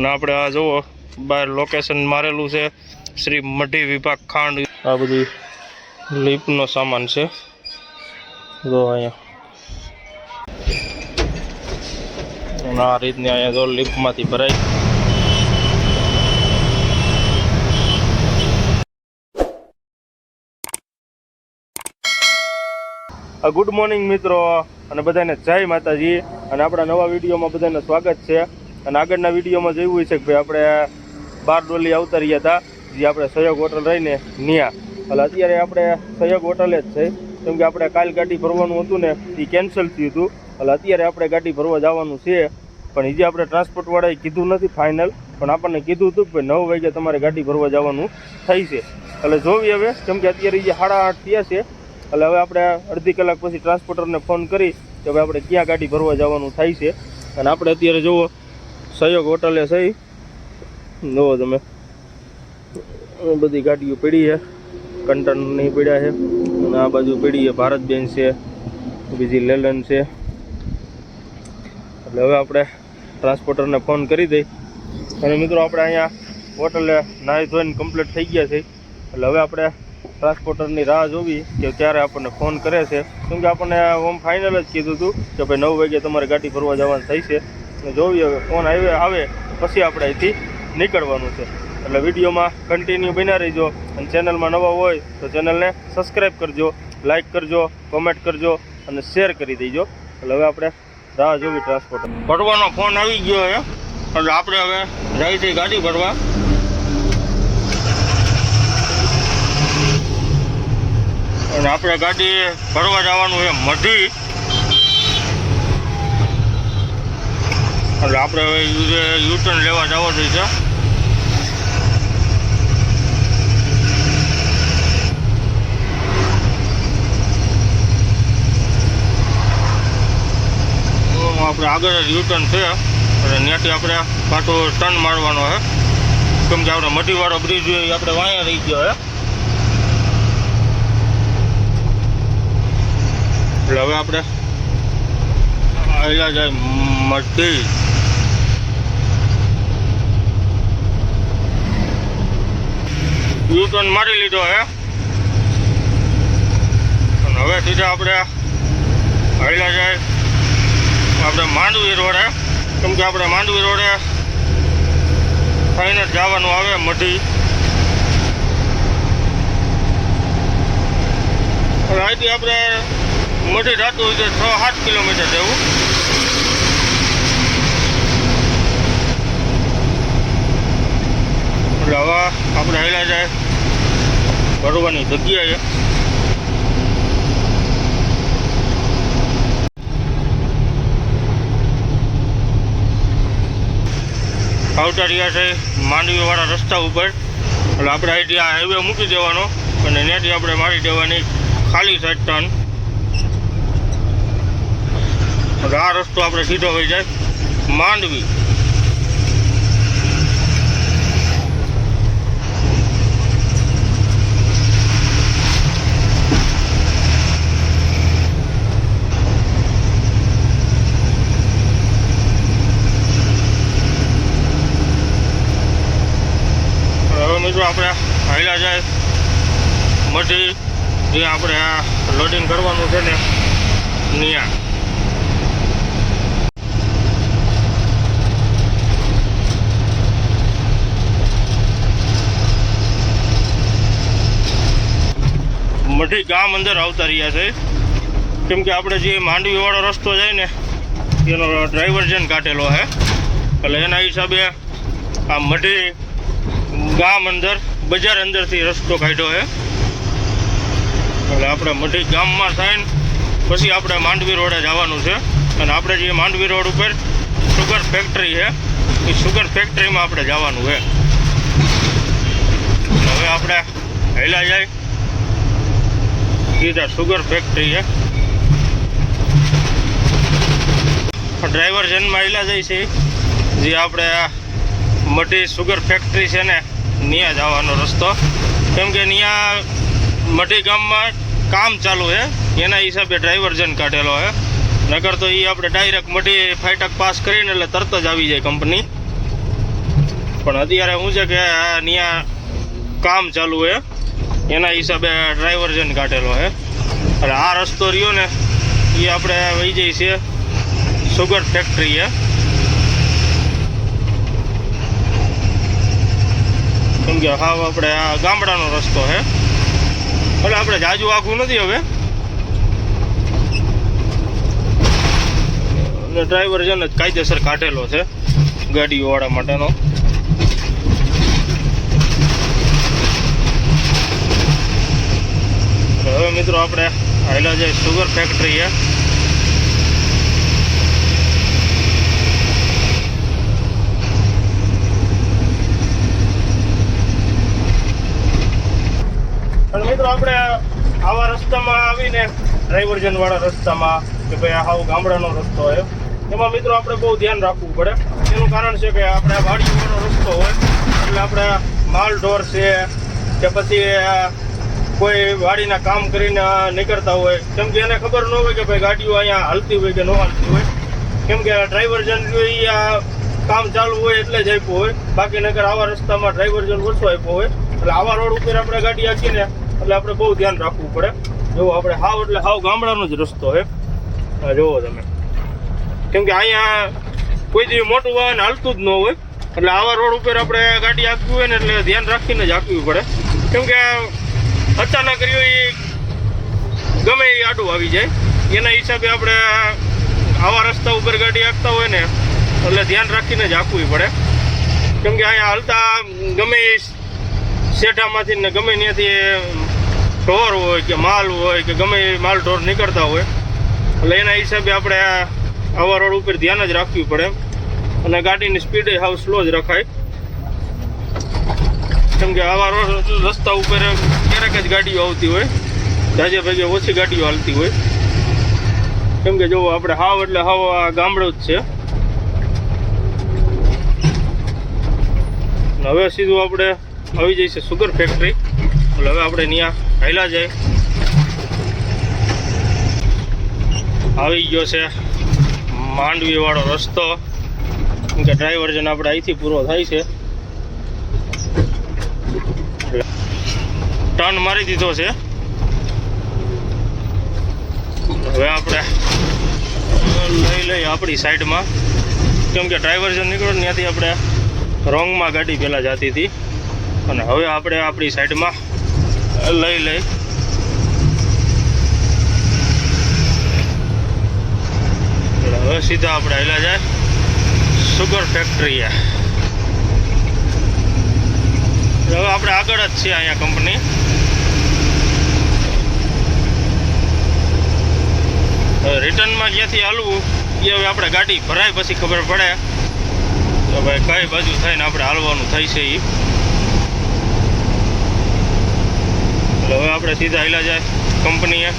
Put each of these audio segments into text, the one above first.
અને આપણે આ જુઓ બહાર લોકેશન મારેલું છે શ્રી મઢી વિભાગ ખાંડ. આ બધી લીપનો સામાન છે જો અહીંયા આ રીતની અહીંયા જો લીપમાંથી ભરાય. ગુડ મોર્નિંગ મિત્રો અને બધાને જય માતાજી અને આપણા નવા વિડીયોમાં બધાને સ્વાગત છે. અને આગળના વિડીયોમાં જોયું છે કે ભાઈ આપણે બારડોલી અવતર્યા હતા જે આપણે સહયોગ હોટલ રહીને ન્યા. એટલે અત્યારે આપણે સહયોગ હોટલે જ છે કેમ કે આપણે કાલ ગાડી ભરવાનું હતું ને એ કેન્સલ થયું હતું. એટલે અત્યારે આપણે ગાડી ભરવા જવાનું છે પણ હજી આપણે ટ્રાન્સપોર્ટવાળાએ કીધું નથી ફાઇનલ, પણ આપણને કીધું હતું કે ભાઈ 9 વાગે તમારે ગાડી ભરવા જવાનું થઈ છે. એટલે જોવી હવે કેમ કે અત્યારે જે 8:30 થયા છે. એટલે હવે આપણે અડધી કલાક પછી ટ્રાન્સપોર્ટરને ફોન કરી કે ભાઈ આપણે ક્યાં ગાડી ભરવા જવાનું થાય છે. અને આપણે અત્યારે જુઓ સહયોગ હોટલે છે, જુઓ તમે બધી ગાડીઓ પડી છે, કંટનની પડ્યા છે અને આ બાજુ પડી છે ભારત બેન છે, બીજી લેલન છે. એટલે હવે આપણે ટ્રાન્સપોર્ટરને ફોન કરી દઈ. અને મિત્રો આપણે અહીંયા હોટલે નાહી ધોઈને કમ્પ્લીટ થઈ ગયા છે. એટલે હવે આપણે ટ્રાન્સપોર્ટરની રાહ જોવી કે ક્યારે આપણને ફોન કરે છે કેમ કે આપણને ઓમ ફાઇનલ જ કીધું હતું કે ભાઈ 9 વાગે તમારે ગાડી ભરવા જવાનું થઈ છે. જોવી હવે ફોન આવે પછી આપણે અહીંથી નીકળવાનું છે. એટલે વિડીયોમાં કન્ટિન્યુ બન્યા રહીજો અને ચેનલમાં નવા હોય તો ચેનલને સબસ્ક્રાઈબ કરજો, લાઇક કરજો, કોમેન્ટ કરજો અને શેર કરી દેજો. એટલે હવે આપણે રાહ જોવી ટ્રાન્સપોર્ટર ભરવાનો ફોન આવી ગયો છે. એટલે આપણે હવે જાય છે ગાડી ભરવા. અને આપણે ગાડી ભરવા જવાનું છે મઢી. એટલે આપણે હવે યુટર્ન લેવા જવાનું છે. આપણે આગળ જ યુટર્ન છે અને ત્યાંથી આપણે પાછો ટર્ન મારવાનો છે કેમ કે આપણે મઢીવાળો બ્રિજ આપણે વાયા રહી ગયો છે. એટલે હવે આપણે આવેલા જાય મઢી. યુટર્ન મારી લીધો છે અને હવે સીધા આપણે આવેલા જાય આપણે માંડવી રોડે કેમ કે આપણે માંડવી રોડે થઈને જવાનું આવે મઢી. અહીંથી આપણે મઢી થતું હોય તો 6-7 કિલોમીટર જવું. એટલે હવે આપણે હેલા જાય ભરવાની જગ્યાએ. આવતા રહ્યા છે માંડવીવાળા રસ્તા ઉપર. એટલે આપણે અહીંથી આ હાઈવે મૂકી દેવાનો અને ત્યાંથી આપણે મારી દેવાની ખાલી સાઈડ ટર્ન. એટલે આ રસ્તો આપણે સીધો હોઈ જાય માંડવી. મિત્રો આપણે હાઈલા જાય મઢી જે આપણે આ લોડિંગ કરવાનું છે ને ત્યાં. મઢી ગામ અંદર આવતા રહ્યા છે કેમ કે આપણે જે માંડવીવાળો રસ્તો જાય ને એનો ડાયવર્ઝન કાઢેલો છે. એટલે એના હિસાબે આ મઢી ગામ અંદર બજાર અંદરથી રસ્તો કાઢ્યો છે. એટલે આપણે મઢી ગામમાં થઈને પછી આપણે માંડવી રોડે જવાનું છે. અને આપણે જે માંડવી રોડ ઉપર સુગર ફેક્ટરી છે એ સુગર ફેક્ટરીમાં આપણે જવાનું છે. હવે આપણે હેલા જાય સીધા સુગર ફેક્ટરી છે. ડ્રાઈવર્ઝનમાં હેલા જાય છે જે આપણે મઢી સુગર ફેક્ટરી છે ને ત્યાં જવાનો રસ્તો કેમ કે ત્યાં મઢી ગામમાં કામ ચાલુ છે એના હિસાબે ડ્રાઈવર્ઝન કાઢેલો છે. નકર તો એ આપણે ડાયરેક્ટ મઢી ફાટક પાસ કરીને એટલે તરત જ આવી જાય કંપની. પણ અત્યારે શું છે કે ત્યાં કામ ચાલુ છે, એના હિસાબે ડ્રાઈવર્જન કાઢેલો છે. એટલે આ રસ્તો રહ્યો ને એ આપણે વહી જઈએ છીએ સુગર ફેક્ટરી છે. કેમ કે હાવ આપણે આ ગામડાનો રસ્તો છે, એટલે આપણે જાજુ આખું નથી હવે. અને ડ્રાઈવર્જન જ કાયદેસર કાઢેલો છે ગાડીઓવાળા માટેનો. હવે મિત્રો આપણે આવેલા છે સુગર ફેક્ટરી છે. અને મિત્રો આપણે આવા રસ્તામાં આવીને ડ્રાઈવર્જન વાળા રસ્તામાં કે ભાઈ આ હાવ ગામડાનો રસ્તો હોય એમાં મિત્રો આપણે બહુ ધ્યાન રાખવું પડે. એનું કારણ છે કે આપણે વાડીવાળો રસ્તો હોય એટલે આપણે માલ ઢોર છે કે પછી કોઈ વાડીના કામ કરીને નીકળતા હોય, કેમ કે એને ખબર ન હોય કે ભાઈ ગાડીઓ અહીંયા હાલતી હોય કે ન હાલતી હોય. કેમ કે ડ્રાઈવર્જન કામ ચાલુ હોય એટલે જ આપ્યું હોય, બાકી નકર આવા રસ્તામાં ડ્રાઈવર્જન ઓછો આપ્યો હોય. એટલે આવા રોડ ઉપર આપણે ગાડી આપીએ ને એટલે આપણે બહુ ધ્યાન રાખવું પડે. જો આપણે હાવ એટલે હાવ ગામડાનો જ રસ્તો છે, જોવો તમે. કેમ કે અહીંયા કોઈ દી મોટું વાહન હાલતું જ ન હોય, એટલે આવા રોડ ઉપર આપણે ગાડી આપવી હોય ને એટલે ધ્યાન રાખીને જ આપવી પડે. કેમ કે અચાનક રહ્યું એ ગમે એ આડું આવી જાય, એના હિસાબે આપણે આવા રસ્તા ઉપર ગાડી આપતા હોય ને એટલે ધ્યાન રાખીને જ આપવી પડે. કેમ કે અહીંયા હાલતા ગમે એ શેઠામાંથી ને ગમે ત્યાંથી ઢોર હોય કે માલ હોય કે ગમે એ માલ ઢોર નીકળતા હોય, એટલે એના હિસાબે આપણે આવા રોડ ઉપર ધ્યાન જ રાખવું પડે. અને ગાડીની સ્પીડ હાવ સ્લો જ રખાય. કેમ કે આવા રસ્તા ઉપર ક્યારેક જ ગાડીઓ આવતી હોય, જાજે ભાગે ઓછી ગાડીઓ હાલતી હોય. કેમ કે જો આપણે હાવ એટલે હાવ આ ગામડું જ છે. હવે સીધું આપણે આવી જઈશે સુગર ફેક્ટરી. એટલે હવે આપણે ત્યાં હાલ્યા જાય. આવી ગયો છે માંડવી વાળો રસ્તો. કેમ કે ડ્રાઈવર્જન આપણે અહીંથી પૂરો થાય છે. ટર્ન મારી દીધો છે. હવે આપણે લઈ આપણી સાઈડમાં. કેમ કે ડ્રાઈવર્જન નીકળ્યો ત્યાંથી આપણે રોંગમાં ગાડી પહેલાં જતી હતી, અને હવે આપણે આપણી સાઈડમાં લઈ હવે સીધા આપણે હાલ્યા જાય સુગર ફેક્ટરી. હવે આપણે આગળ જ છીએ અહીંયા કંપની. રિટર્નમાં ક્યાંથી હાલવું એ હવે આપણે ગાડી ભરાય પછી ખબર પડે તો ભાઈ કઈ બાજુ થઈને આપણે હાલવાનું થાય છે. એટલે હવે આપણે સીધા હાલ્યા જાય કંપનીએ.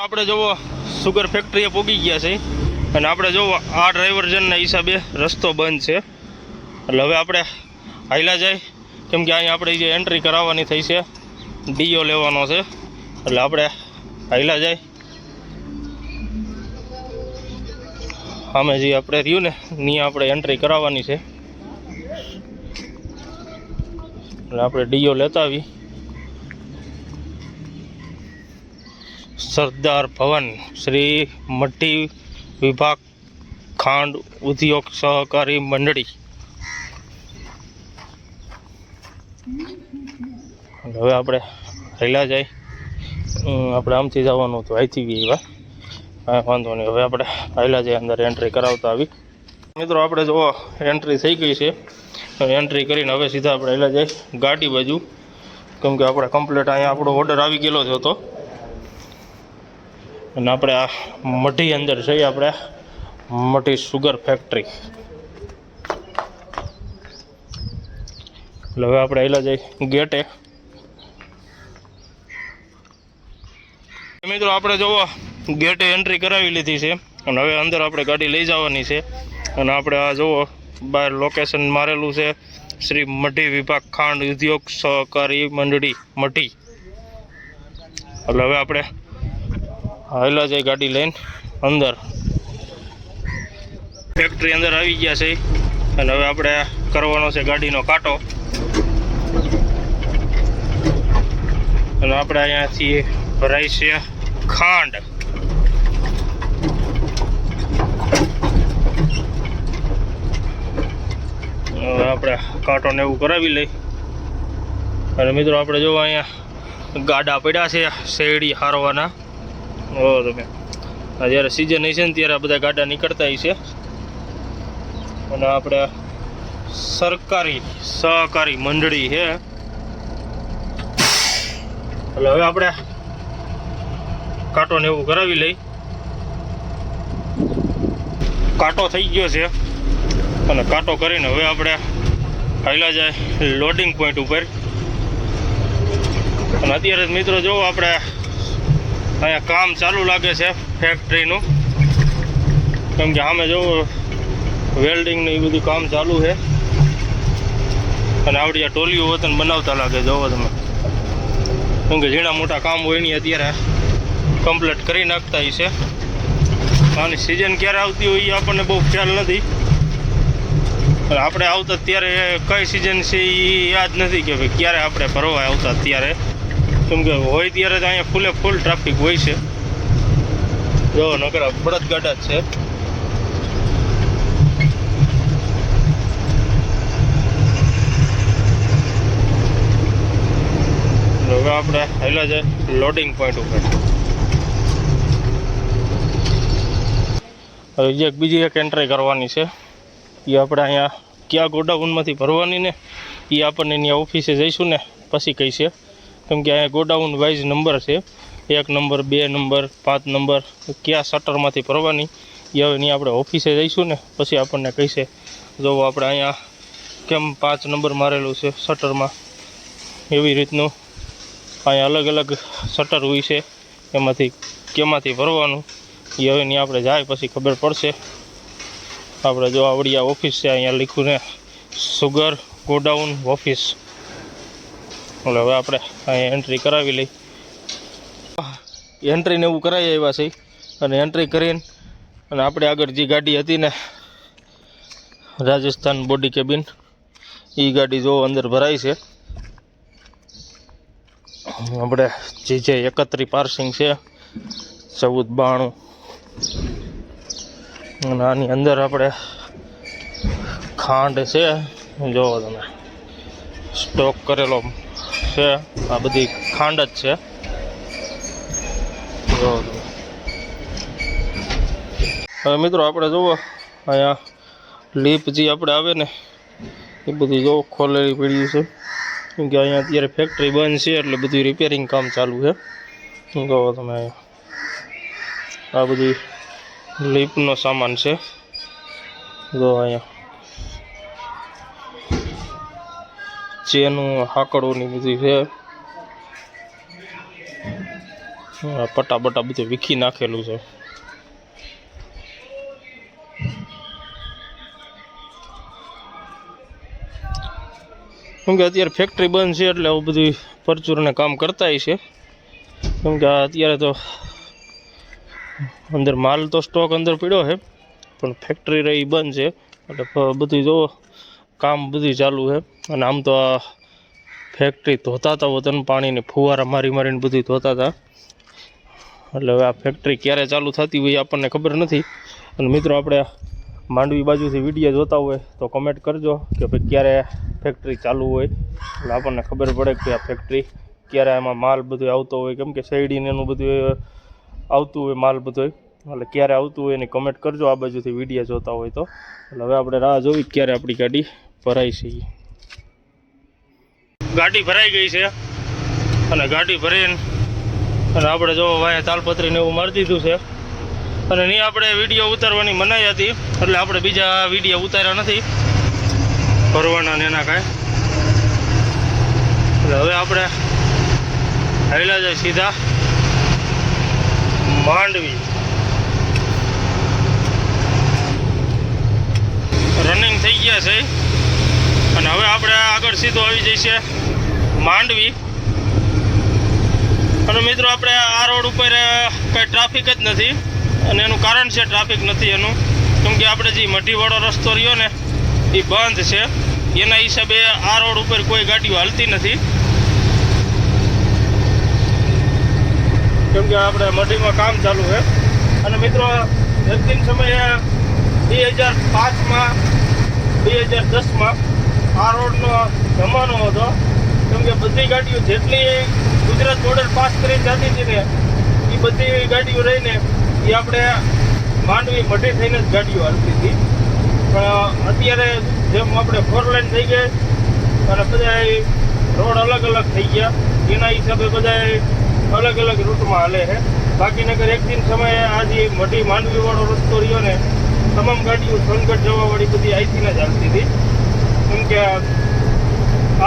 આપણે જોવો સુગર ફેક્ટરીએ પહોંચી ગયા છે, અને આપણે જોવો આ ડ્રાઈવર્જનના હિસાબે રસ્તો બંધ છે. એટલે હવે આપણે હાલ્યા જાય. કેમ કે અહીંયા આપણે જે એન્ટ્રી કરાવવાની થઈ છે, ડીઓ લેવાનો છે. એટલે આપણે હાલ્યા જાય. સામે જે આપણે રહ્યું ને ત્યાં આપણે એન્ટ્રી કરાવવાની છે. એટલે આપણે ડીઓ લેતા આવી. સરદાર ભવન શ્રી મઢી વિભાગ ખાંડ ઉદ્યોગ સહકારી મંડળી. હવે આપણે હાલ્યા જાય. આપણે આમથી જવાનું હતું, અહીંથી ગયા. હા વાંધો નહીં. હવે આપણે હાલ્યા જાય અંદર એન્ટ્રી કરાવતા આવી. મિત્રો આપણે જો એન્ટ્રી થઈ ગઈ છે. એન્ટ્રી કરીને હવે સીધા આપણે હાલ્યા જાય ગાડી બાજુ. કેમ કે આપણે કમ્પ્લીટ અહીંયા આપણો ઓર્ડર આવી ગયેલો જ હતો, અને આપણે આ મઢી અંદર છે. આપણે મઢી સુગર ફેક્ટરી. એટલે હવે આપણે હાલ્યા જાય ગેટે. મિત્રો આપણે જોવો ગેટે એન્ટ્રી કરાવી લીધી છે, અને હવે અંદર આપણે ગાડી લઈ જવાની છે. અને આપણે આ જુઓ બહાર લોકેશન મારેલું છે, શ્રી મઢી વિભાગ ખાંડ ઉદ્યોગ સહકારી મંડળી મઢી. એટલે હવે આપણે હાલ્યા જાય ગાડી લઈને અંદર. ફેક્ટરી અંદર આવી ગયા છે. અને હવે આપણે કરવાનો છે ગાડીનો કાંટો. અને આપણે અહીંયાથી ભરાય છે ખાંડ. હવે આપણે કાંટોને એવું કરાવી લઈ. અને મિત્રો આપણે જો અહીંયા ગાડા પડ્યા છે શેરડી હારવાના. તમે જ્યારે સિઝન હશે ને ત્યારે આ બધા ગાડા નીકળતા હશે. અને આપણે સરકારી સહકારી મંડળી છે. એટલે હવે આપણે કાંટોને એવું કરાવી લઈ. કાંટો થઈ ગયો છે અને કાંટો કરીને હવે આપણે હાલ્યા જાય લોડિંગ પોઈન્ટ ઉપર. અને અત્યારે મિત્રો જો આપણે અહીંયા કામ ચાલુ લાગે છે ફેક્ટરીનું, કેમ કે સામે જો વેલ્ડિંગ ને એ બધું કામ ચાલુ છે. અને આવડી આ ટોલીઓ વતન બનાવતા લાગે જોવો તમે, કેમ કે ઝીણા મોટા કામ હોય નહીં અત્યારે કમ્પ્લીટ કરી નાખતા છે. આની સિઝન ક્યારે આવતી હોય એ આપણને બહુ ખ્યાલ નથી. આપણે આવતા ત્યારે કઈ સિઝન છે એ યાદ નથી કે ભાઈ ક્યારે આપણે ભરવા આવતા ત્યારે, કેમ કે હોય ત્યારે તો અહીંયા ફૂલે ફૂલ ટ્રાફિક હોય છે. જો નકરા બળદ ગાડા જ છે. હવે આપણે હાલ્યા જાય લોડિંગ પોઈન્ટ ઉપર. હવે બીજી એક એન્ટ્રી કરવાની છે. એ આપણે અહીંયા કયા ગોડાઉનમાંથી ભરવાની ને એ આપણને ત્યાં ઓફિસે જઈશું ને પછી કહીશે, કેમ કે અહીંયા ગોડાઉન વાઇઝ નંબર છે. 1 નંબર 2 નંબર 5 નંબર કયા શટરમાંથી ભરવાની એ હવે ત્યાં આપણે ઓફિસે જઈશું ને પછી આપણને કહીશે. જો આપણે અહીંયા કેમ 5 નંબર મારેલું છે શટરમાં, એવી રીતનું અહીંયા અલગ અલગ શટર હોય છે, એમાંથી કેમાંથી ભરવાનું એ હવે ત્યાં આપણે જાય પછી ખબર પડશે. આપણે જો આવડી આ ઓફિસ છે, અહીંયા લખ્યું ને સુગર ગોડાઉન ઓફિસ. એટલે હવે આપણે અહીંયા એન્ટ્રી કરાવી લઈ. એન્ટ્રીને એવું કરાવી આવ્યા છે. અને એન્ટ્રી કરીને અને આપણે આગળ જે ગાડી હતી ને રાજસ્થાન બોડી કેબિન, એ ગાડી જો અંદર ભરાઈ છે. આપણે જે 31 પાર્સિંગ છે 1492. અને આની અંદર આપણે ખાંડ છે, જોવો તમે સ્ટોક કરેલો છે. આ બધી ખાંડ જ છે, જોવો તમે. હવે મિત્રો આપણે જુઓ અહીંયા લીપ જે આપણે આવે ને એ બધી જો ખોલેલી પડી છે, કેમ કે અહીંયા અત્યારે ફેક્ટરી બંધ છે એટલે બધું રિપેરિંગ કામ ચાલુ છે. જોવો તમે આ બધી લીપનો સામાન છે. જો અહીંયા ચેનું હાકડોની બધી છે. પટા બટા બધું વીખી નાખેલું છે. કેમ કે અત્યારે ફેક્ટરી બંધ છે એટલે આવું બધું પરચુરને કામ કરતા છે. કેમ કે અત્યારે તો અંદર માલ તો સ્ટોક અંદર પડ્યો છે, પણ ફેક્ટરી રહી બંધ છે એટલે બધું જો કામ બધું ચાલુ છે. અને આમ તો આ ફેક્ટરી ધોતા હતા વતન, પાણીને ફુવારા મારી મારીને બધું ધોતા હતા. એટલે હવે આ ફેક્ટરી ક્યારે ચાલુ થતી હોય આપણને ખબર નથી. અને મિત્રો આપણે માંડવી બાજુથી વિડીયો જોતા હોય તો કમેન્ટ કરજો કે ભાઈ ક્યારે ફેક્ટરી ચાલુ હોય, એટલે આપણને ખબર પડે કે આ ફેક્ટરી ક્યારે એમાં માલ બધું આવતો હોય. કેમ કે શેરડીને એનું બધું આવતું હોય માલ બધો, એટલે ક્યારે આવતું હોય એની કમેન્ટ કરજો આ બાજુથી વિડીયો જોતા હોય તો. એટલે હવે આપણે રાહ જોવી ક્યારે આપણી ગાડી ભરાઈ છે. ગાડી ભરાઈ ગઈ છે અને ગાડી ભરીને અને આપણે જો વાયા તાલપત્રીને એવું મારી દીધું છે. અને નહીં આપણે વિડીયો ઉતારવાની મનાઈ હતી એટલે આપણે બીજા વિડીયો ઉતાર્યા નથી ભરવાના ને એના કાંઈ. એટલે હવે આપણે હાલ્યા જાય સીધા માંડવી. રનિંગ થઈ ગયા છે અને હવે આપણે આગળ સીધો આવી જઈશે માંડવી. અને મિત્રો આપણે આ રોડ ઉપર કંઈ ટ્રાફિક જ નથી, અને એનું કારણ છે ટ્રાફિક નથી એનું, કેમ કે આપણે જે મઢીવાળો રસ્તો રહ્યો ને એ બંધ છે. એના હિસાબે આ રોડ ઉપર કોઈ ગાડીઓ હાલતી નથી, કેમ કે આપણે મઢીમાં કામ ચાલુ છે. અને મિત્રો એક દિન સમયે 2005માં 2010માં આ રોડનો જમાનો હતો, કેમ કે બધી ગાડીઓ જેટલી ગુજરાત બોર્ડર પાસ કરીને જતી હતી ને એ બધી ગાડીઓ રહીને એ આપણે માંડવી મઢી થઈને જ ગાડીઓ હાલતી હતી. પણ અત્યારે જેમ આપણે 4 લાઈન થઈ ગઈ અને બધા રોડ અલગ અલગ થઈ ગયા, એના હિસાબે બધા અલગ અલગ રૂટમાં હાલે છે. બાકી નગર એક દિન સમયે આજે મઢી માંડવીવાળો રસ્તો રહ્યો ને તમામ ગાડીઓ સોનગઢ જવાવાળી બધી અહીંથી જ હાલતી હતી, કેમ કે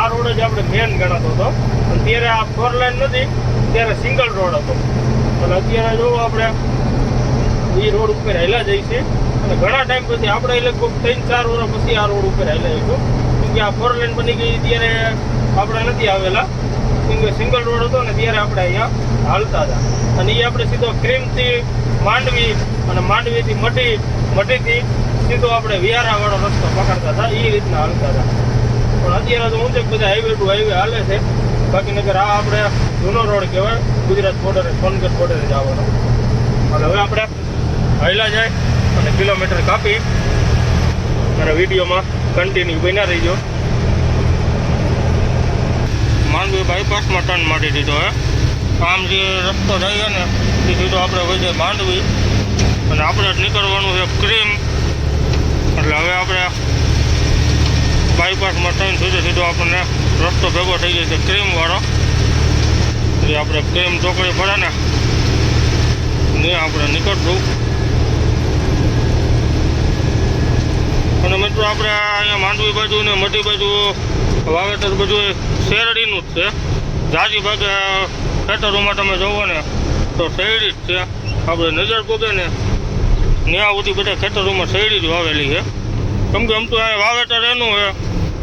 આ રોડ જ આપણે મેન ગણાતો હતો. અને ત્યારે આ 4 લાઈન નથી, ત્યારે સિંગલ રોડ હતો. અને અત્યારે જો આપણે એ રોડ ઉપર હાલ્યા જાય છે. અને ઘણા ટાઈમ પછી આપણે લગભગ 3-4 વર્ષ પછી આ રોડ ઉપર હાલ્યા જઈશું, કેમ કે આ 4 લાઈન બની ગઈ ત્યારે આપણે નથી આવેલા, કેમ કે સિંગલ રોડ હતો ને ત્યારે આપણે અહીંયા હાલતા હતા. અને એ આપણે સીધો ક્રીમથી માંડવી અને માંડવીથી મઢીથી સીધો આપણે વિહારાવાળો રસ્તો પકડતા હતા, એ રીતના હાલતા હતા. પણ અત્યારે તો ઊંચે બધા હાઈવે ટુ હાઈવે હાલે છે. બાકી નગર આ આપણે જૂનો રોડ કહેવાય, ગુજરાત બોર્ડરે સોનગઢ બોર્ડરે જવાનો. અને હવે આપણે હાલ્યા જાય અને કિલોમીટર કાપી અને વિડીયોમાં કન્ટિન્યુ બન્યા રહીજો. માંડવી બાયપાસમાં ટર્ન મારી દીધો હે. આમ જે રસ્તો રહ્યો ને એ સીધો આપણે વજે માંડવી અને આપણે જ નીકળવાનું છે ક્રીમ. એટલે હવે આપણે બાયપાસમાં ટર્ન સીધો આપણને રસ્તો ભેગો થઈ જાય છે ક્રીમવાળો. એટલે આપણે ક્રીમ ચોકડી પડે ને ત્યાં આપણે નીકળશું. અને મિત્રો આપણે અહીંયા માંડવી બાજુ ને મઢી બાજુ વાવેતર બધું શેરડીનું જ છે. જાજી ભાગે ખેતરોમાં તમે જોવો ને તો શેરડી જ છે. આપણે નજર પોગે ને ત્યાં સુધી બધા ખેતરોમાં શેરડી જ વાવેલી છે, કેમ કે આમ તો અહીંયા વાવેતર એનું છે.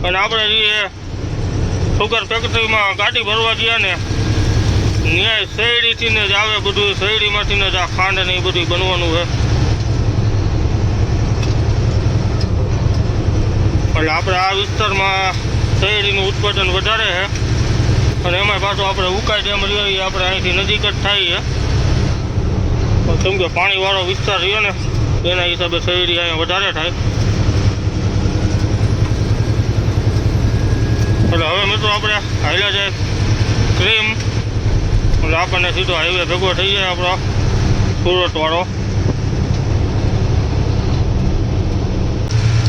અને આપણે જે સુગર ફેક્ટરીમાં ગાડી ભરવા ગયા ને ત્યાં શેરડીથી ને જ આવે બધું, શેરડીમાંથી ને જ આ ખાંડ ને એ બધું બનવાનું છે. એટલે આપણે આ વિસ્તારમાં શેરડીનું ઉત્પાદન વધારે છે. અને એમાં પાછું આપણે ઉકાઈ ડેમ રહ્યો એ આપણે અહીંથી નજીક જ થાય છે, કેમ કે પાણીવાળો વિસ્તાર રહ્યો ને એના હિસાબે શેરડી અહીંયા વધારે થાય. એટલે હવે મિત્રો આપણે હાલ્યા જાય ક્રીમ, એટલે આપણને સીધો હાઈવે ભેગો થઈ જાય આપણો સુરતવાળો.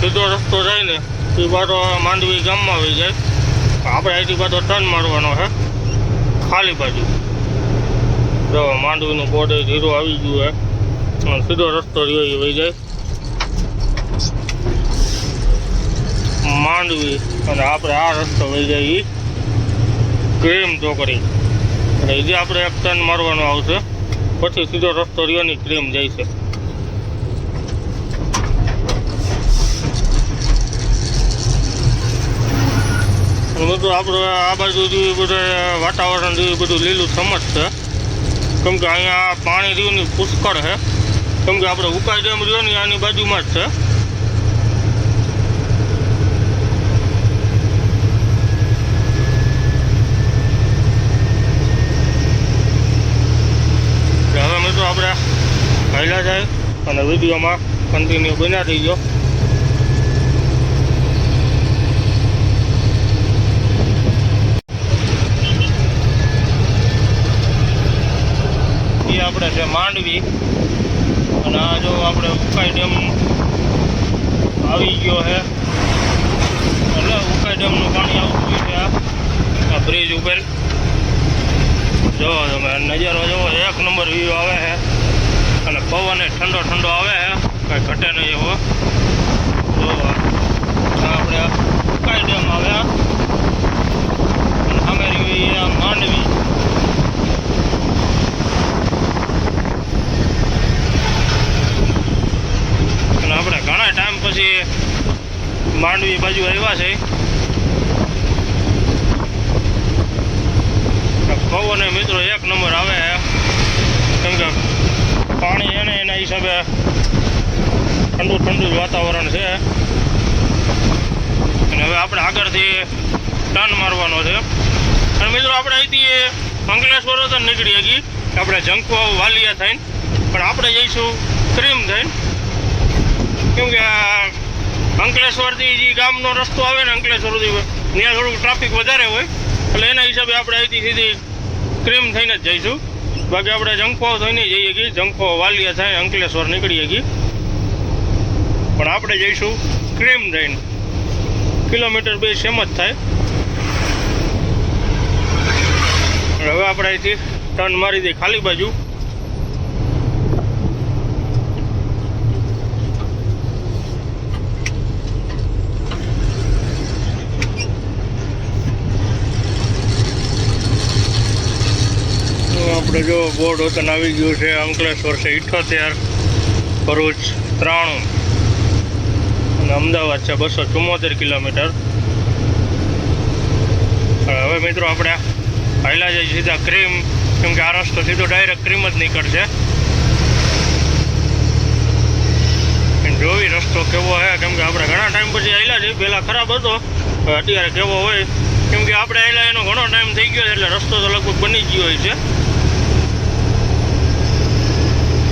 સીધો રસ્તો જાય ને એ પાછો માંડવી ગામમાં આવી જાય. આપણે અહીંથી પાછો ટર્ન મારવાનો છે ખાલી બાજુ. જો માંડવીનું બોર્ડર હીરો આવી ગયું છે અને સીધો રસ્તો રહ્યો એ વહી જાય માંડવી. અને આપણે આ રસ્તો વહી જાય એ ક્રીમ ચોકડી. એટલે જે આપણે એક ટર્ન મારવાનો આવશે પછી સીધો રસ્તો રહ્યો ની ક્રીમ જાય છે. મિત્રો આપણે આ બાજુ જેવી બધા વાતાવરણ જેવી બધું લીલું સમજ છે, કેમ કે અહીંયા પાણી રહ્યું ની પુષ્કળ છે, કેમ કે આપણે ઉકાઈ ડેમ રહ્યો ને આની બાજુમાં જ છે. હવે મિત્રો આપણે હાલ્યા જાય અને વિડીયોમાં કન્ટિન્યુ બન્યા થઈ ગયો. આપણે છે માંડવી અને આ જો આપણે ઉકાઈ ડેમ આવી ગયો છે. એટલે ઉકાઈ ડેમનું પાણી આવતું હોય છે આ બ્રિજ ઉપર. જો તમે નજારો જોવો, એક નંબર વ્યૂ આવે છે અને પવન ઠંડો ઠંડો આવે છે, કાંઈ ઘટે નહીં એવો. જો આપણે ઉકાઈ ડેમ આવ્યા અને સામે રહ્યું માંડવી. આપણે ઘણા ટાઈમ પછી માંડવી બાજુ આવ્યા છે. પવન મિત્રો એક નંબર આવે, કેમ કે પાણી એને એના હિસાબે ઠંડુ ઠંડુ જ વાતાવરણ છે. અને હવે આપણે આગળથી ટર્ન મારવાનો છે. અને મિત્રો આપણે અહીંથી અંકલેશ્વર તો નીકળી ગઈ આપણે જંખો વાલિયા થઈને, પણ આપણે જઈશું ક્રીમ થઈને, કેમ કે અંકલેશ્વરથી જે ગામનો રસ્તો આવે ને અંકલેશ્વરથી ત્યાં થોડુંક ટ્રાફિક વધારે હોય, એટલે એના હિસાબે આપણે અહીંથી સીધી ક્રીમ થઈને જ જઈશું. બાકી આપણે જંખો થઈને જઈએ ગઈ, જંખો વાલિયા થાય અંકલેશ્વર નીકળીએ ગઈ, પણ આપણે જઈશું ક્રીમ થઈને. કિલોમીટર બે સેમ જ થાય. હવે આપણે અહીંથી ટર્ન મારી દઈએ ખાલી બાજુ. આપણે જો બોર્ડ વતન આવી ગયું છે, અંકલેશ્વર છે 78, ભરૂચ 93 અને અમદાવાદ છે 274 કિલોમીટર. હવે મિત્રો આપણે હાલ્યા જઈએ સીધા ક્રીમ, કેમ કે આ રસ્તો સીધો ડાયરેક્ટ ક્રીમ જ નીકળશે. જોવી રસ્તો કેવો છે, કેમ કે આપણે ઘણા ટાઈમ પછી હાલ્યા છે. પહેલાં ખરાબ હતો, અત્યારે કેવો હોય, કેમ કે આપણે હાલ્યા એનો ઘણો ટાઈમ થઈ ગયો છે, એટલે રસ્તો તો લગભગ બની ગયો હોય છે.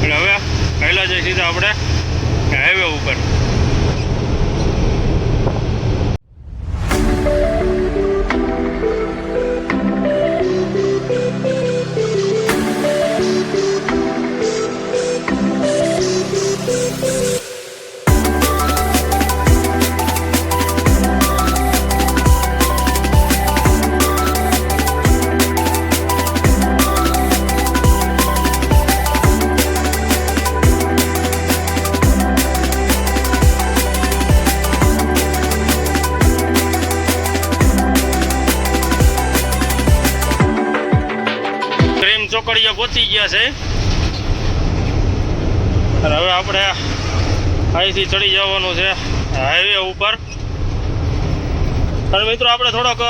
એટલે હવે હાલ્યા જઈએ સીધા આપણે હાઈવે ઉપર. ચોકડીએ પહોંચી ગયા છે, અને હવે આપણે અહીંથી ચડી જવાનું છે હાઈવે ઉપર. અને મિત્રો આપણે થોડોક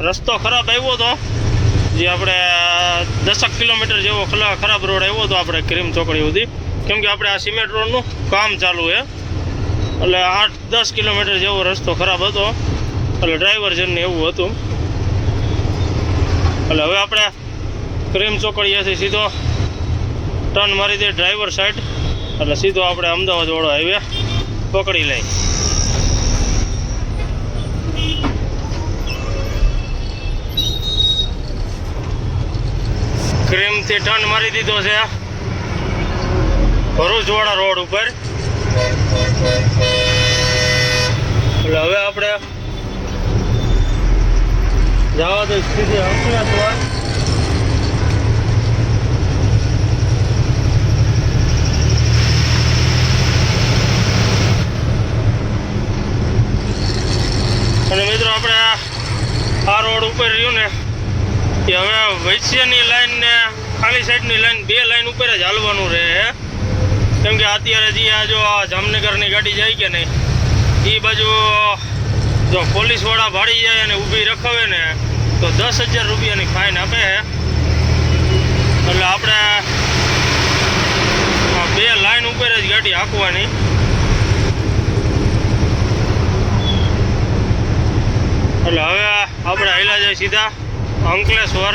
રસ્તો ખરાબ આવ્યો હતો, જે આપણે 10 કિલોમીટર જેવો ખરાબ રોડ આવ્યો હતો આપણે ક્રીમ ચોકડી સુધી, કેમ કે આપણે આ સિમેન્ટ રોડનું કામ ચાલુ છે, એટલે 8-10 કિલોમીટર જેવો રસ્તો ખરાબ હતો, એટલે ડ્રાઈવર જણને એવું હતું. એટલે હવે આપણે ક્રીમ ચોકડીએથી સીધો ટર્ન મારી દે ડ્રાઈવર સાઈડ, એટલે સીધો આપણે અમદાવાદ વાળો હાઈવે પકડી લઈ. ક્રીમથી ટર્ન મારી દીધો છે ભરૂચવાળા રોડ ઉપર. એટલે હવે આપણે જવા દે સીધી અંકલેશ્વર. અને મિત્રો આપણે આ રોડ ઉપર રહ્યું ને કે હવે વૈશ્યની લાઈન ને ખાલી સાઈડની લાઈન, બે લાઈન ઉપર જ હાલવાનું રહે, કેમ કે અત્યારે જે આ જો આ જામનગરની ગાડી જાય કે નહીં, એ બાજુ જો પોલીસવાળા ભાડી જાય અને ઊભી રખાવે ને તો 10,000 રૂપિયાની ફાઇન આપે. એટલે આપણે બે લાઈન ઉપર જ ગાડી હાંકવાની. એટલે હવે આપણે હાલ્યા જાય સીધા અંકલેશ્વર.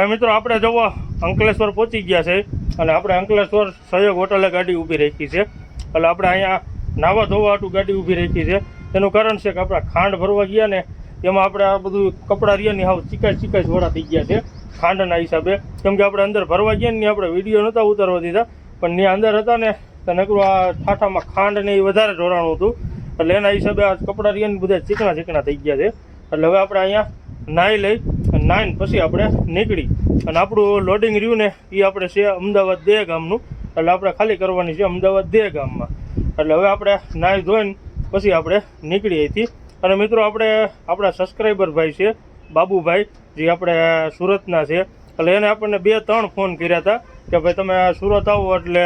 હવે મિત્રો આપણે જવો અંકલેશ્વર પહોંચી ગયા છે અને આપણે અંકલેશ્વર સહયોગ હોટલે ગાડી ઊભી રાખી છે. એટલે આપણે અહીંયા નાવા ધોવા હાટું ગાડી ઊભી રાખી છે. એનું કારણ છે કે આપણે ખાંડ ભરવા ગયા ને એમાં આપણે આ બધું કપડાં રહ્યા ને હાવ ચીકાઈ વડા થઈ ગયા છે ખાંડના હિસાબે. કેમ કે આપણે અંદર ભરવા ગયા ને આપણે વિડીયો નહોતા ઉતારવા દીધા, પણ ત્યાં અંદર હતા ને તો નકરું આ ઠાઠામાં ખાંડ ને એ વધારે ઢોરાણું હતું. એટલે એના હિસાબે આ કપડાં રહ્યા ને બધા ચીકણા થઈ ગયા છે. એટલે હવે આપણે અહીંયા નાહી લઈ અને નાહીને પછી આપણે નીકળી અને આપણું લોડિંગ રહ્યું ને એ આપણે છે અમદાવાદ દેહ ગામનું. એટલે આપણે ખાલી કરવાની છે અમદાવાદ દેહ ગામમાં. એટલે હવે આપણે નાહી ધોઈને પછી આપણે નીકળી અહીંથી. અને મિત્રો આપણે આપણા સબસ્ક્રાઈબર ભાઈ છે બાબુભાઈ, જે આપણે સુરતના છે. એટલે એને આપણને 2-3 ફોન કર્યા હતા કે ભાઈ તમે સુરત આવો એટલે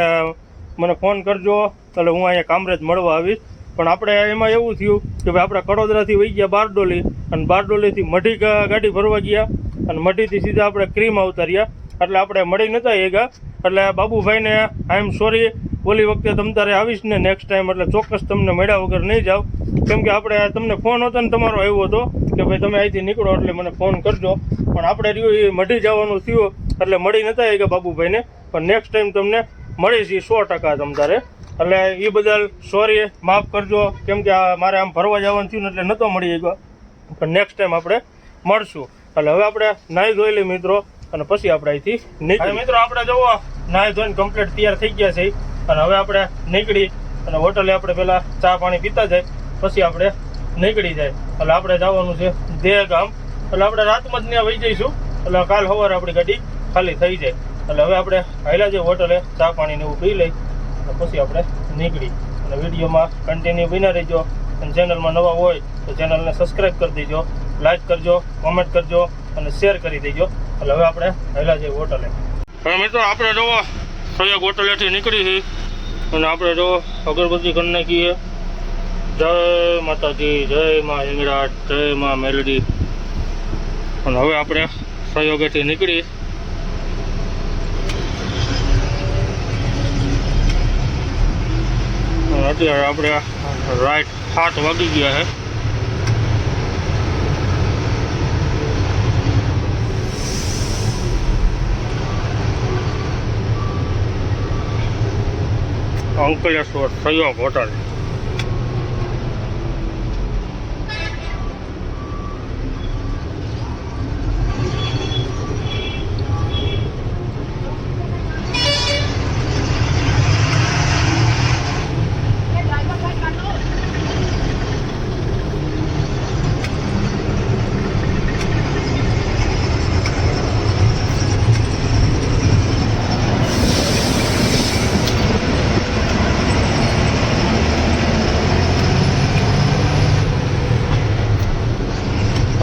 મને ફોન કરજો, એટલે હું અહીંયા કામરેજ મળવા આવીશ. પણ આપણે એમાં એવું થયું કે ભાઈ આપણે કડોદરાથી વહી ગયા બારડોલી અને બારડોલીથી મઢી ગાડી ભરવા ગયા અને મઢીથી સીધા આપણે ક્રીમ ઉતાર્યા. એટલે આપણે મળી નહોતા એગા. એટલે બાબુભાઈને આઈ એમ સોરી, ઓલી વખતે તમ તારે આવીશ ને નેક્સ્ટ ટાઈમ એટલે ચોક્કસ તમને મળ્યા વગર નહીં જાવ. કેમ કે આપણે તમને ફોન હતો ને તમારો આવ્યો હતો કે ભાઈ તમે અહીંથી નીકળો એટલે મને ફોન કરજો. પણ આપણે રહ્યું એ મઢી જવાનું થયું એટલે મળી નહોતા એગા બાબુભાઈને. પણ નેક્સ્ટ ટાઈમ તમને મળીશ એ 100% તમ તારે. એટલે એ બદલ સોરી, માફ કરજો. કેમ કે મારે આમ ફરવા જવાનું થયું ને એટલે નહોતો મળી ગયો. પણ નેક્સ્ટ ટાઈમ આપણે મળશું. એટલે હવે આપણે નાહી ધોઈ લઈએ મિત્રો અને પછી આપણે અહીંથી નીકળી. મિત્રો આપણે જુઓ નાહી ધોઈને કમ્પ્લીટ તૈયાર થઈ ગયા છે અને હવે આપણે નીકળી અને હોટલે આપણે પહેલાં ચા પાણી પીતા જાય પછી આપણે નીકળી જાય. એટલે આપણે જવાનું છે દેહ ગામ. એટલે આપણે રાતમાં જ ત્યાં વહી જઈશું. એટલે કાલ સવારે આપણી ગાડી ખાલી થઈ જાય. એટલે હવે આપણે હાલ્યા જઈએ હોટલે, ચા પાણીને એવું પી લઈ અને પછી આપણે નીકળી. અને વિડીયોમાં કન્ટિન્યુ બન્યા રહેજો. અને ચેનલમાં નવા હોય તો ચેનલને સબસ્ક્રાઈબ કરી દેજો, લાઈક કરજો, કોમેન્ટ કરજો અને શેર કરી દેજો. એટલે હવે આપણે હાલ્યા જઈએ હોટલે. હવે મિત્રો આપણે જો સહયોગ હોટલેથી નીકળી છે અને આપણે જો અગરબત્તી કરી નાખીએ. જય માતાજી, જય મા હિંગળાજ, જય મા મેલડી. અને હવે આપણે સહયોગેથી નીકળી અત્યારે આપણે રાઈટ 7 વાગી ગયા છે. અંકલેશ્વર સહયોગ હોટલ.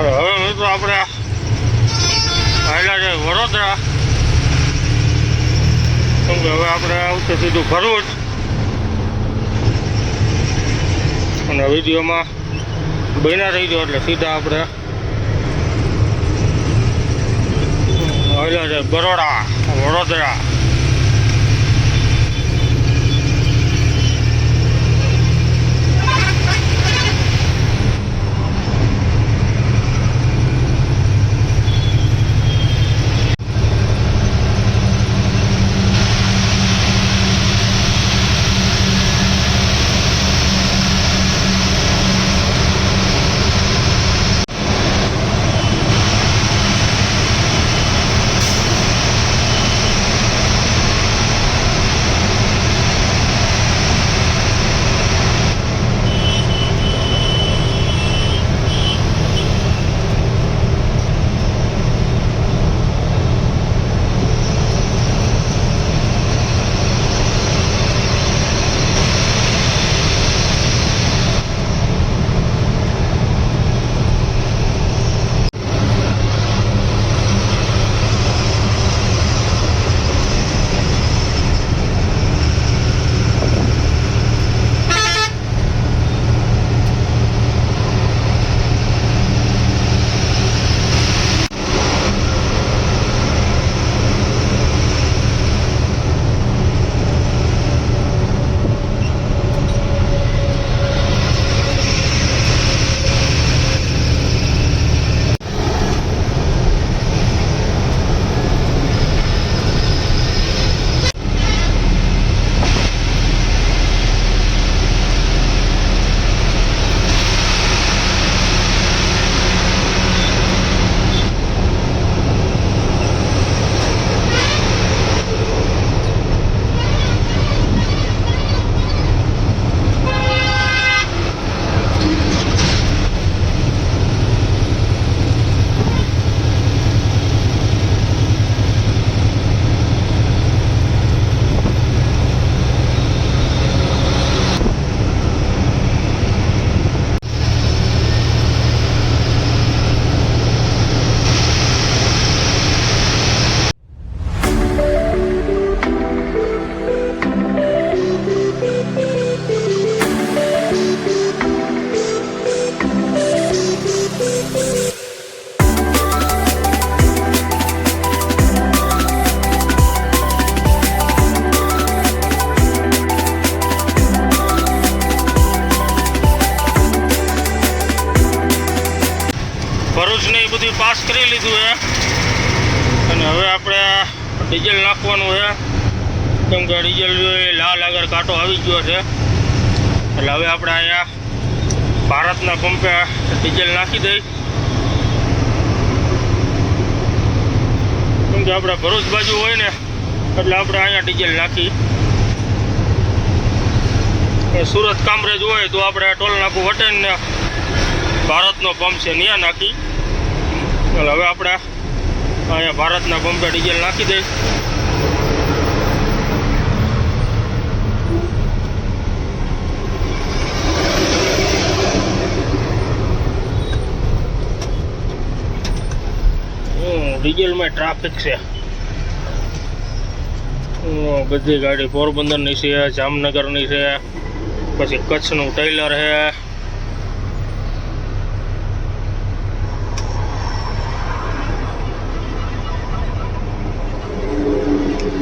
હવે મિત્રો આપણે આવેલા છે વડોદરા. કેમ કે હવે આપણે આવશે સીધું ભરૂચ. અને વિડીયોમાં બન્યા રહી ગયો એટલે સીધા આપણે આવેલા છે બરોડા, વડોદરા. કરી લીધું છે અને હવે આપણે ડીઝલ નાખવાનું છે, કેમ કે ડીઝલ લાલ આગળ કાંટો આવી ગયો છે. એટલે હવે આપણે અહીંયા ભારતના પંપે ડીઝલ નાખી દઈ, કેમ કે આપણે ભરૂચ બાજુ હોય ને એટલે આપણે અહીંયા ડીઝલ નાખી. સુરત કામરેજ હોય તો આપણે ટોલ નાખું વટે ને ભારતનો પંપ છે ત્યાં નાખી. એટલે હવે આપણે અહીંયા ભારતના પંપે ડીઝલ નાખી દઈ. ડીઝલમાં ટ્રાફિક છે, બધી ગાડી પોરબંદરની છે, જામનગરની છે, પછી કચ્છનું ટેલર છે.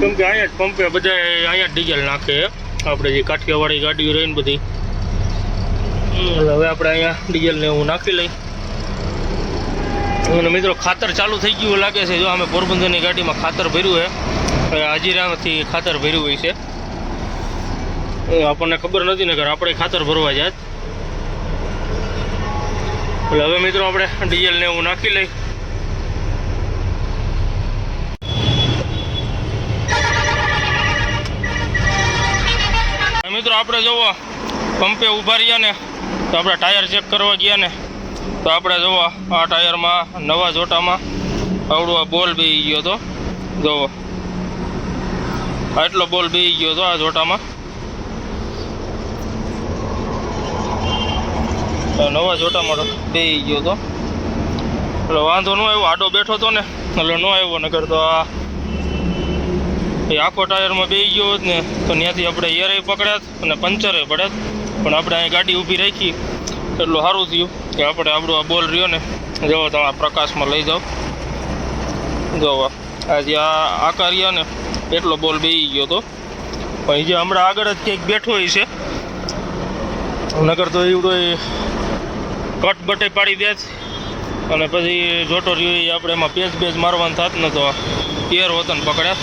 કેમ કે અહીંયા જ પંપે બધા અહીંયા જ ડીઝલ નાખે, આપણે જે કાઠિયાવાડી ગાડીઓ રહી ને બધી. હવે આપણે અહીંયા ડીઝલને હું નાખી લઈ. અને મિત્રો ખાતર ચાલુ થઈ ગયું લાગે છે. જો અમે પોરબંદરની ગાડીમાં ખાતર ભર્યું છે, હાજીરામાંથી ખાતર ભર્યું હોય છે. આપણને ખબર નથી ને કે આપણે ખાતર ભરવા જાત. એટલે હવે મિત્રો આપણે ડીઝલને હું નાખી લઈ. મિત્રો આપણે જોવો પંપે ઊભા રહ્યા ને તો આપણે ટાયર ચેક કરવા ગયા ને તો આપણે જોવો આ ટાયરમાં નવા જોટામાં આવડો આ બોલ બેસી ગયો હતો. જોવો આટલો બોલ બેસી ગયો હતો આ જોટામાં. નવા જોટામાં બેસી ગયો હતો એટલે વાંધો ન આવ્યો. આડો બેઠો હતો ને એટલે ન આવ્યો, નકર તો આ આખો ટાયરમાં બેસી ગયો હોત ને તો ત્યાંથી આપણે એરે પકડ્યાત અને પંચરે પડ્યાત. પણ આપણે અહીં ગાડી ઊભી રાખી એટલું સારું થયું કે આપણે આપણો આ બોલ રહ્યો ને જોવો તમારા પ્રકાશમાં લઈ જાઓ. જોવો આ જે આકાર રહ્યા ને એટલો બોલ બેસી ગયો હતો. પણ જે હમણાં આગળ જ કંઈક બેઠો હોય છે, નકર તો એવડો કટ બટે પાડી દે અને પછી જોટો રહ્યો એ આપણે એમાં પેચ બેચ મારવાનું થાત ને તો એર વતન પકડ્યા.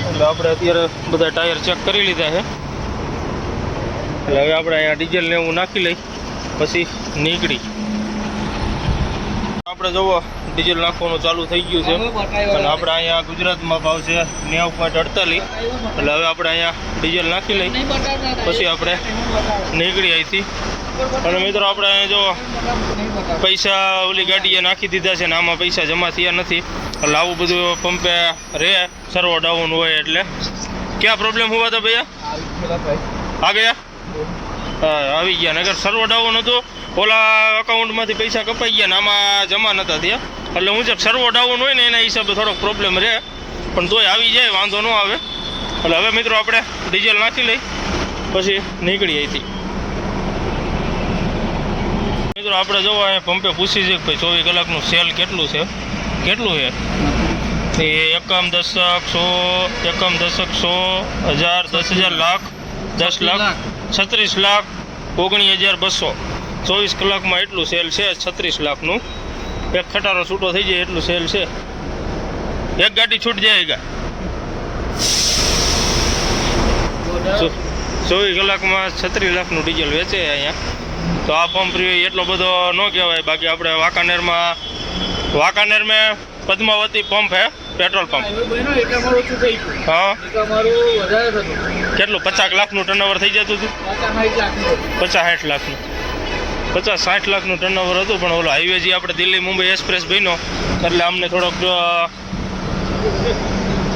એટલે આપણે અત્યારે બધા ટાયર ચેક કરી લીધા છે. એટલે હવે આપણે અહીંયા ડીઝલને હું નાખી લઈ પછી નીકળી. આપણે જોવો ડીઝલ નાખવાનું ચાલુ થઈ ગયું છે અને આપણે અહીંયા ગુજરાતમાં ભાવ છે 90.48. એટલે હવે આપણે અહીંયા ડીઝલ નાખી લઈ પછી આપણે નીકળી અહીંથી. અને મિત્રો આપણે અહીંયા જો પૈસા ઓલી ગાડીએ નાખી દીધા છે ને આમાં પૈસા જમા થયા નથી. એટલે આવું બધું પંપે રહે, સર્વો ડાઉન હોય એટલે. ક્યાં પ્રોબ્લેમ હુआ था भैया? आ गया? હા આવી ગયા. નગર સર્વો ડાઉન હતું, ઓલા અકાઉન્ટમાંથી પૈસા કપાઈ ગયા ને આમાં જમા નહોતા થયા. એટલે હું જે સર્વો ડાઉન હોય ને એના હિસાબે થોડોક પ્રોબ્લેમ રહે, પણ તોય આવી જાય, વાંધો ન આવે. એટલે હવે મિત્રો આપણે ડીઝલ નાખી લઈ પછી નીકળી અહીંથી. મિત્રો આપણે જોવો અહીંયા પંપે પૂછી છે કે ભાઈ 24 કલાકનું સેલ કેટલું છે, કેટલું છે એ એકમ દશક 100, એકમ દશક 100, 1000, 10,000, લાખ, 10 લાખ, 36 લાખ, 19,200. 24 કલાકમાં એટલું સેલ છે 36 લાખનું. એક ખટારો છૂટો થઈ જાય એટલું સેલ છે. એક ગાડી છૂટ જાયગા 24 કલાકમાં 36 લાખનું ડીઝલ વેચે અહીંયા. તો આ પંપ એટલો બધો ન કહેવાય. બાકી આપણે વાંકાનેર મેં પદ્માવતી પંપ હે, પેટ્રોલ પંપ. હા કેટલું 50 લાખનું ટર્નઓવર થઈ જતું હતું? 50-60 લાખનું, 50-60 લાખનું ટર્નઓવર હતું. પણ ઓલો હાઈવે જે આપણે દિલ્હી મુંબઈ એક્સપ્રેસ બન્યો એટલે અમને થોડોક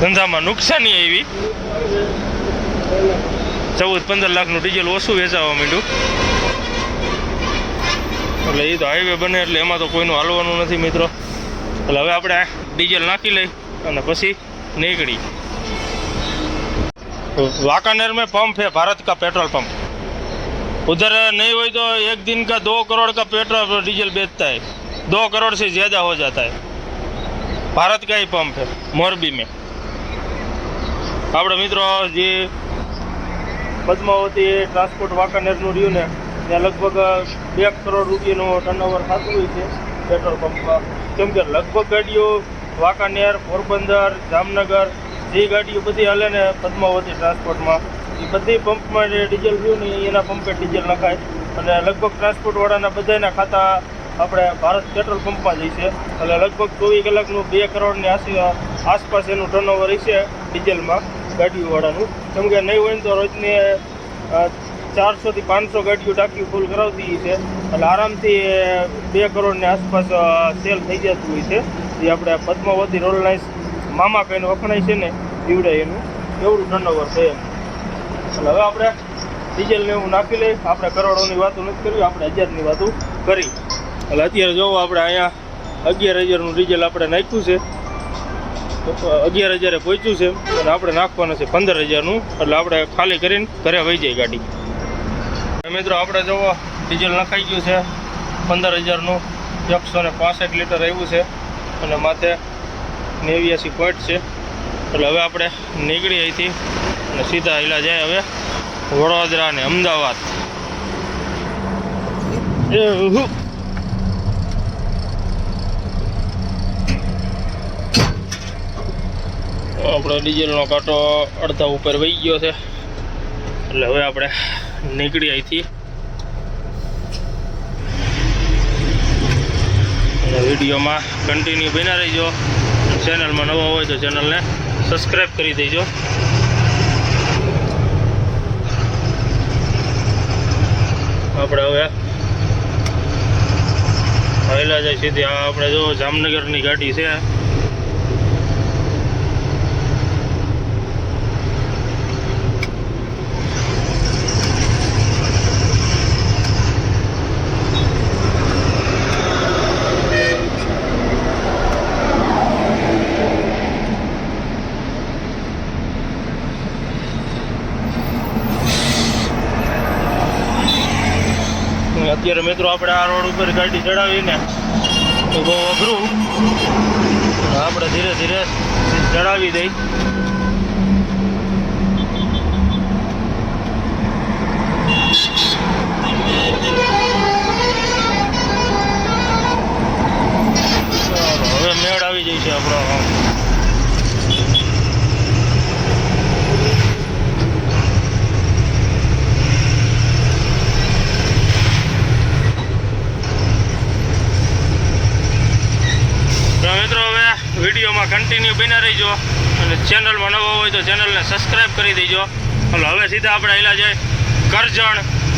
ધંધામાં નુકસાની આવી. 14-15 લાખનું ડીઝલ ઓછું વેચાવા માંડ્યું. એટલે એ તો હાઈવે બને એટલે એમાં તો કોઈનું હાલવાનું નથી મિત્રો. એટલે હવે આપણે ડીઝલ નાખી લઈ અને પછી નીકળી. वाकानेर में पंप है भारत का पेट्रोल पंप. उधर नहीं हुई तो एक दिन का 2 करोड़ का पेट्रोल डीजल बेचता है, 2 करोड़ से ज़्यादा हो जाता है. भारत का ही पंप है मोरबी में. આપણે મિત્રો જે પદ્માવતી ટ્રાન્સપોર્ટ વાંકાનેરનું રહ્યું ને ત્યાં લગભગ 2 કરોડ રૂપિયાનું ટર્નઓવર થતું હોય છે. પેટ્રોલ પંપમાં. કેમ કે લગભગ ગાડીઓ વાંકાનેર, પોરબંદર, જામનગર જે ગાડીઓ બધી હાલે ને પદ્માવતી ટ્રાન્સપોર્ટમાં, એ બધી પંપમાં જે ડીઝલ રહ્યું ને એના પંપે ડીઝલ નખાય. અને લગભગ ટ્રાન્સપોર્ટવાળાના બધાના ખાતા આપણે ભારત પેટ્રોલ પંપમાં જઈશે. એટલે લગભગ 24 કલાકનું 2 કરોડની આસપાસ એનું ટર્નઓવર રહેશે ડીઝલમાં ગાડીઓવાળાનું. કેમ કે નહીં હોય ને તો રોજની 400 થી 500 ગાડીઓ ટાંકી ફૂલ કરાવતી છે. એટલે આરામથી 2 કરોડની આસપાસ સેલ થઈ જતું હોય છે. જે આપણે પદ્માવતી રોલ નાઇસ મામા કહીને વખણાય છે ને એવડે એનું એવડું ટર્નઓવર છે એમ. એટલે હવે આપણે ડીઝલને એવું નાખી લઈએ. આપણે કરોડોની વાતો નથી કરી, આપણે 1000ની વાતો કરી. એટલે અત્યારે જોવો આપણે અહીંયા 11,000નું ડીઝલ આપણે નાખ્યું છે, 11,000 પહોંચ્યું છે અને આપણે નાખવાનું છે 15,000નું. એટલે આપણે ખાલી કરીને ઘરે વહી જાય ગાડી. મિત્રો આપણે જોવો ડીઝલ નખાઈ ગયું છે 15,000નું, 165 લીટર આવ્યું છે અને માથે 89 પોઈન્ટ છે. એટલે હવે આપણે નીકળી અહીંથી અને સીધા હિલા જાય હવે વડોદરા ને અમદાવાદ. આપણો ડીઝલનો કાંટો અડધા ઉપર વહી ગયો છે. એટલે હવે આપણે નીકળી અહીંથી અને વિડીયોમાં કન્ટિન્યુ બન્યા રહીજો. ચેનલમાં નવા હોય તો ચેનલને સબસ્ક્રાઈબ કરી દેજો. આપણે હવે હાલ્યા જાય સીધી. આ આપણે જો જામનગરની ગાડી છે. અત્યારે મિત્રો આપણે આ રોડ ઉપર ગાડી ચડાવીને તો બહુ અઘરું. આપણે ધીરે ધીરે ચડાવી દઈ. હવે મેળ આવી જાય છે આપણો. મિત્રો હવે વિડીયોમાં કન્ટિન્યુ બન્યા રહીજો અને ચેનલમાં નવો હોય તો ચેનલને સબસ્ક્રાઈબ કરી દેજો. હવે સીધા આપણે આવેલા જાય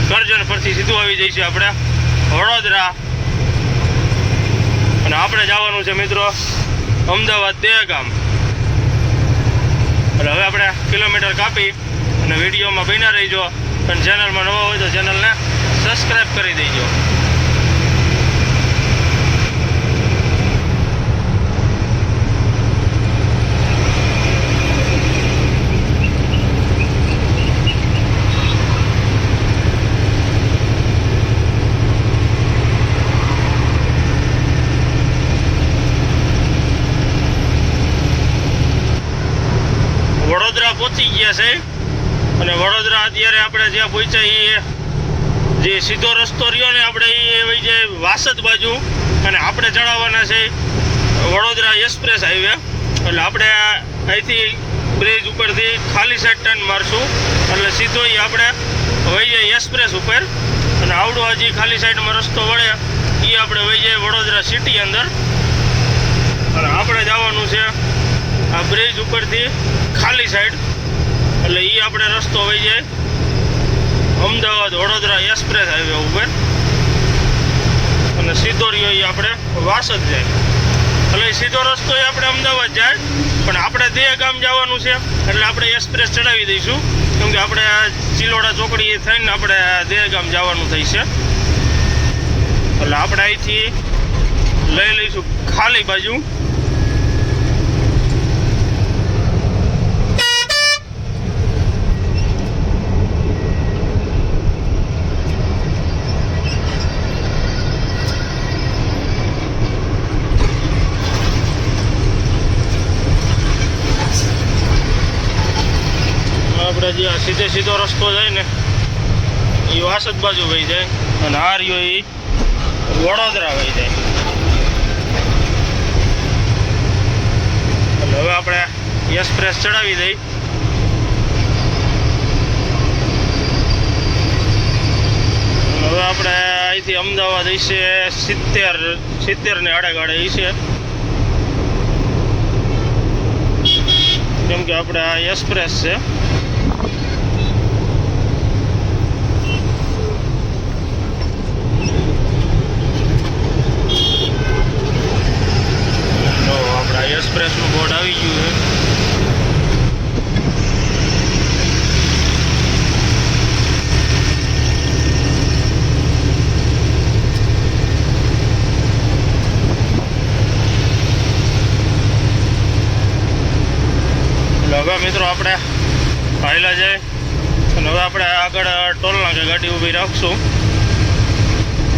કરજણ પરથી સીધું આવી જઈશું આપણે વડોદરા. અને આપણે જવાનું છે મિત્રો અમદાવાદ દહેગામ. એટલે હવે આપણે કિલોમીટર કાપી અને વિડીયોમાં બન્યા રહીજો અને ચેનલમાં નવો હોય તો ચેનલને સબસ્ક્રાઈબ કરી દેજો. વડોદરા પહોંચી ગયા છે અને વડોદરા અત્યારે આપણે જ્યાં પહોંચ્યા એ જે સીધો રસ્તો રહ્યો ને આપણે એ વહી જાય વાસદ બાજુ અને આપણે ચડાવવાના છે વડોદરા એક્સપ્રેસ હાઈવે. એટલે આપણે અહીંથી બ્રિજ ઉપરથી ખાલી સાઈડ ટર્ન મારશું એટલે સીધો એ આપણે વહી જાય એક્સપ્રેસ ઉપર. અને આવડો હજી ખાલી સાઈડમાં રસ્તો વળે એ આપણે વહી જાય વડોદરા સિટી અંદર. અને આપણે જવાનું છે આ બ્રિજ ઉપરથી ખાલી સાઈડ. એટલે એ આપણે રસ્તો વહી જાય અમદાવાદ વડોદરા એક્સપ્રેસ હાઈવે ઉપર અને સીધો રહ્યો એ આપણે વાસદ જાય. એટલે સીધો રસ્તો એ આપણે અમદાવાદ જાય પણ આપણે દહેગામ જવાનું છે એટલે આપણે એક્સપ્રેસ ચડાવી દઈશું. કેમ કે આપણે ચિલોડા ચોકડી થઈને આપણે દહેગામ જવાનું થશે. એટલે આપણે અહીંથી લઈ લઈશું ખાલી બાજુ. આપણે જે આ સીધો રસ્તો જાય ને એ વાસદ બાજુ વહી જાય અને આ રહ્યો એ વડોદરા વહી જાય. હવે આપણે એક્સપ્રેસ ચડાવી દઈ. હવે આપણે અહીંથી અમદાવાદ હશે 70 આડેગાડે હશે, કેમ કે આપણે આ એક્સપ્રેસ છે. તો આપણા એક્સપ્રેસનું બોર્ડ આવી ગયું છે. હવે મિત્રો આપણે હાઈલા જાય અને હવે આપણે આગળ ટોલ નાકે ગાડી ઊભી રાખશું,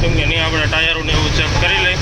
કેમ કે નહીં આપણે ટાયરોને એવું ચેક કરી લઈ.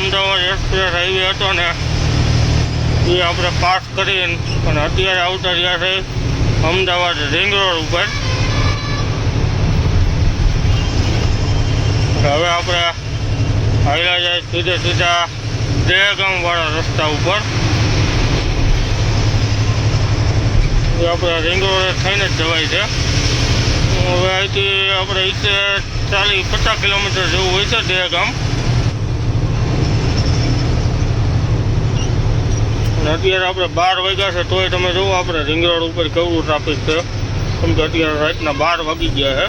અમદાવાદ એક્સપ્રેસ હાઈવે હતો ને એ આપણે પાસ કરીને અને અત્યારે આવતા રહ્યા છે અમદાવાદ રિંગ રોડ ઉપર. હવે આપણે હાઈલા જાય સીધા દહેગામવાળા રસ્તા ઉપર. એ આપણે રિંગ રોડ થઈને જ જવાય છે. હવે અહીંથી આપણે 40-50 કિલોમીટર જેવું હોય છે દહેગામ. અત્યારે આપણે 12 વાગ્યા છે તોય તમે જુઓ આપણે રિંગ રોડ ઉપર કેવું ટ્રાફિક છે, કેમ કે અત્યારે રાતના 12 વાગી ગયા છે.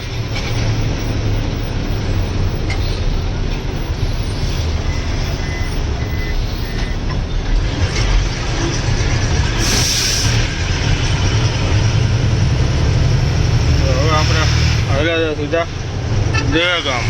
હવે આપણે હાલ્યા સીધા દહેગામ.